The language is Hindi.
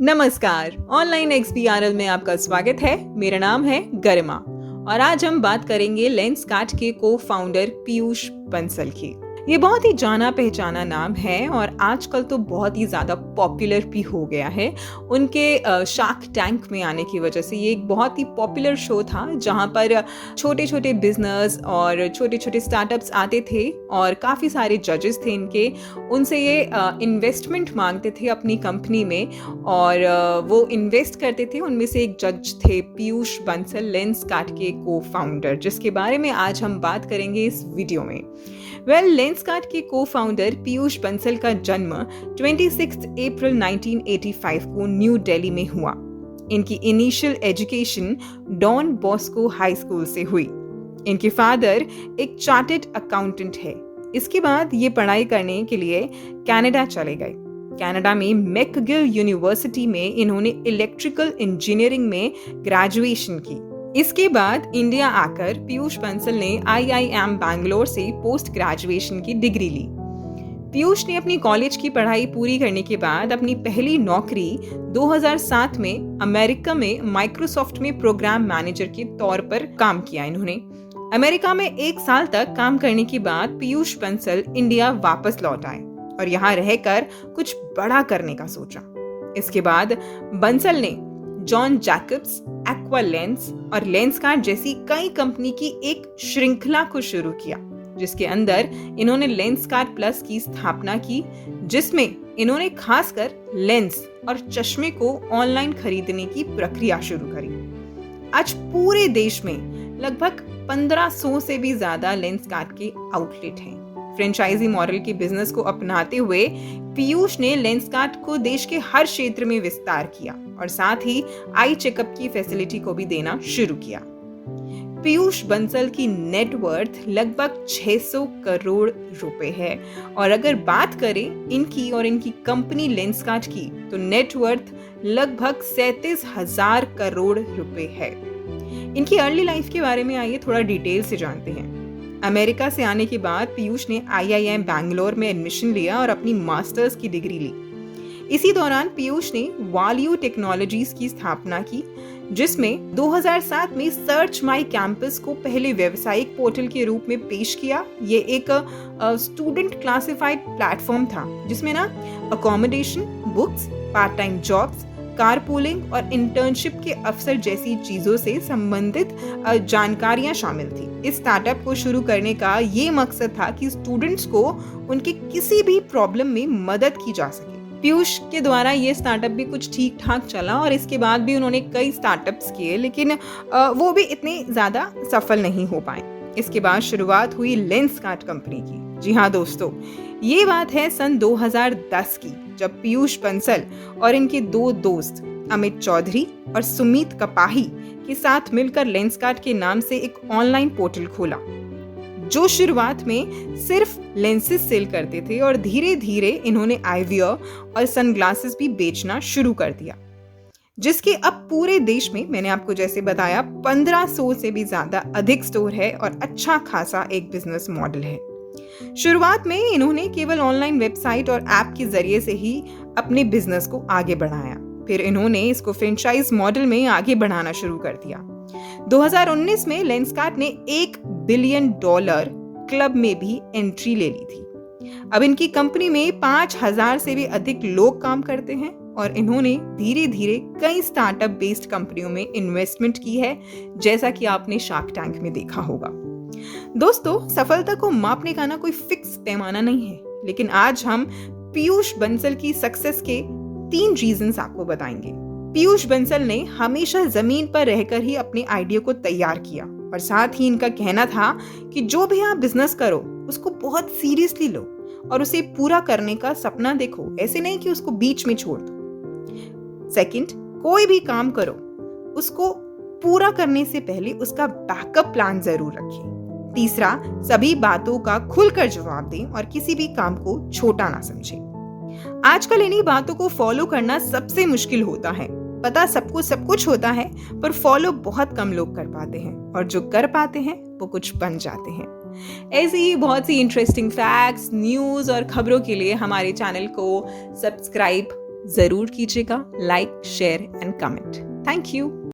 नमस्कार, ऑनलाइन XBRL में आपका स्वागत है। मेरा नाम है गरिमा और आज हम बात करेंगे लेंसकार्ट के को फाउंडर पीयूष बंसल की। ये बहुत ही जाना पहचाना नाम है और आजकल तो बहुत ही ज़्यादा पॉपुलर भी हो गया है। उनके शार्क टैंक में आने की वजह से ये एक बहुत ही पॉपुलर शो था जहाँ पर छोटे छोटे बिजनेस और छोटे छोटे स्टार्टअप्स आते थे और काफ़ी सारे जजेस थे इनके। उनसे ये इन्वेस्टमेंट मांगते थे अपनी कंपनी में और वो इन्वेस्ट करते थे। उनमें से एक जज थे पीयूष बंसल, लेंसकार्ट के को फाउंडर, जिसके बारे में आज हम बात करेंगे इस वीडियो में। लेंसकार्ट के को फाउंडर पीयूष बंसल का जन्म 26 अप्रैल 1985 को न्यू दिल्ली में हुआ। इनकी initial education Don Bosco high school से हुई। इनके फादर एक चार्टर्ड अकाउंटेंट है। इसके बाद ये पढ़ाई करने के लिए कनाडा चले गए। कनाडा में मैकगिल यूनिवर्सिटी में इन्होंने इलेक्ट्रिकल इंजीनियरिंग में ग्रेजुएशन की। इसके बाद इंडिया आकर पीयूष बंसल ने IIM बैंगलोर से पोस्ट ग्रेजुएशन की डिग्री ली। पीयूष ने अपनी कॉलेज की पढ़ाई पूरी करने के बाद अपनी पहली नौकरी 2007 में अमेरिका में माइक्रोसॉफ्ट में प्रोग्राम मैनेजर के तौर पर काम किया। इन्होंने अमेरिका में 1 साल तक काम करने के बाद पीयूष बंसल इंडिया वापस लौट आए और यहाँ रहकर कुछ बड़ा करने का सोचा। इसके बाद बंसल ने जॉन जैकब्स, एक्वालेंस और लेंसकार्ट जैसी कई कंपनी की एक श्रृंखला को शुरू किया, जिसके अंदर इन्होंने लेंसकार्ट प्लस की स्थापना की, जिसमें इन्होंने खासकर लेंस और चश्मे को ऑनलाइन खरीदने की प्रक्रिया शुरू करी। आज पूरे देश में लगभग 1500 से भी ज्यादा लेंसकार्ट के आउटलेट हैं। फ्रेंचाइजी मॉडल के बिजनेस को अपनाते हुए पीयूष ने लेंसकार्ट को देश के हर क्षेत्र में विस्तार किया और साथ ही आई चेकअप की फैसिलिटी को भी देना शुरू किया। पीयूष बंसल की नेटवर्थ लगभग 600 करोड़ रुपए है और अगर बात करें इनकी और इनकी कंपनी लेंसकार्ट की तो नेटवर्थ लगभग 37,000 करोड़ रुपए है। इनकी अर्ली लाइफ के बारे में आइए थोड़ा डिटेल से जानते हैं। अमेरिका से आने के बाद पीयूष ने IIM बैंगलोर में एडमिशन लिया और अपनी मास्टर्स की डिग्री ली। इसी दौरान पीयूष ने वाल्यू टेक्नोलॉजीज की स्थापना की, जिसमें 2007 में सर्च माई कैंपस को पहले व्यावसायिक पोर्टल के रूप में पेश किया। ये एक स्टूडेंट क्लासिफाइड प्लेटफॉर्म था जिसमें ना accommodation, books, part time jobs, carpooling और इंटर्नशिप के अवसर जैसी चीजों से संबंधित जानकारियां शामिल थी। इस स्टार्टअप को शुरू करने का ये मकसद था कि स्टूडेंट्स को उनके किसी भी प्रॉब्लम में मदद की जा सके। पीयूष के द्वारा ये स्टार्टअप भी कुछ ठीक ठाक चला और इसके बाद भी उन्होंने कई स्टार्टअप्स किए, लेकिन वो भी इतने ज्यादा सफल नहीं हो पाए। इसके बाद शुरुआत हुई लेंसकार्ट कंपनी की। जी हाँ दोस्तों, ये बात है सन 2010 की, जब पीयूष बंसल और इनके 2 दोस्त अमित चौधरी और सुमित कपाही के साथ मिलकर लेंसकार्ट के नाम से एक ऑनलाइन पोर्टल खोला, जो शुरुआत में सिर्फ लेंसेज सेल करते थे और धीरे धीरे इन्होंने आईवियर और सनग्लासेस भी बेचना शुरू कर दिया, जिसके अब पूरे देश में मैंने आपको जैसे बताया 1500 से भी ज्यादा अधिक स्टोर है और अच्छा खासा एक बिजनेस मॉडल है। शुरुआत में इन्होंने केवल ऑनलाइन वेबसाइट और ऐप के जरिए से ही अपने बिजनेस को आगे बढ़ाया। फिर इन्होंने इसको फ्रेंचाइज मॉडल में आगे बढ़ाना शुरू कर दिया। 2019 में लेंसकार्ट ने $1 बिलियन क्लब में भी एंट्री ले ली थी। अब इनकी कंपनी में 5000 से भी अधिक लोग काम करते हैं और इन्होंने धीरे धीरे कई स्टार्टअप बेस्ड कंपनियों में इन्वेस्टमेंट की है, जैसा कि आपने शार्क टैंक में देखा होगा। दोस्तों, सफलता को मापने का ना कोई फिक्स पैमाना नहीं है, लेकिन आज हम पीयूष बंसल की सक्सेस के 3 रीजंस आपको बताएंगे। पीयूष बंसल ने हमेशा जमीन पर रहकर ही अपने आइडिया को तैयार किया और साथ ही इनका कहना था कि जो भी आप बिजनेस करो उसको बहुत सीरियसली लो और उसे पूरा करने का सपना देखो, ऐसे नहीं कि उसको बीच में छोड़ दो। सेकंड, कोई भी काम करो उसको पूरा करने से पहले उसका बैकअप प्लान जरूर रखें। तीसरा, सभी बातों का खुलकर जवाब दें और किसी भी काम को छोटा ना समझें। आजकल इन्हीं बातों को फॉलो करना सबसे मुश्किल होता है। पता सबको सब कुछ होता है, पर फॉलो बहुत कम लोग कर पाते हैं और जो कर पाते हैं वो कुछ बन जाते हैं। ऐसी ही बहुत सी इंटरेस्टिंग फैक्ट्स, न्यूज़ और खबरों के लिए हमारे चैनल को सब्सक्राइब जरूर कीजिएगा like, share and comment. Thank you.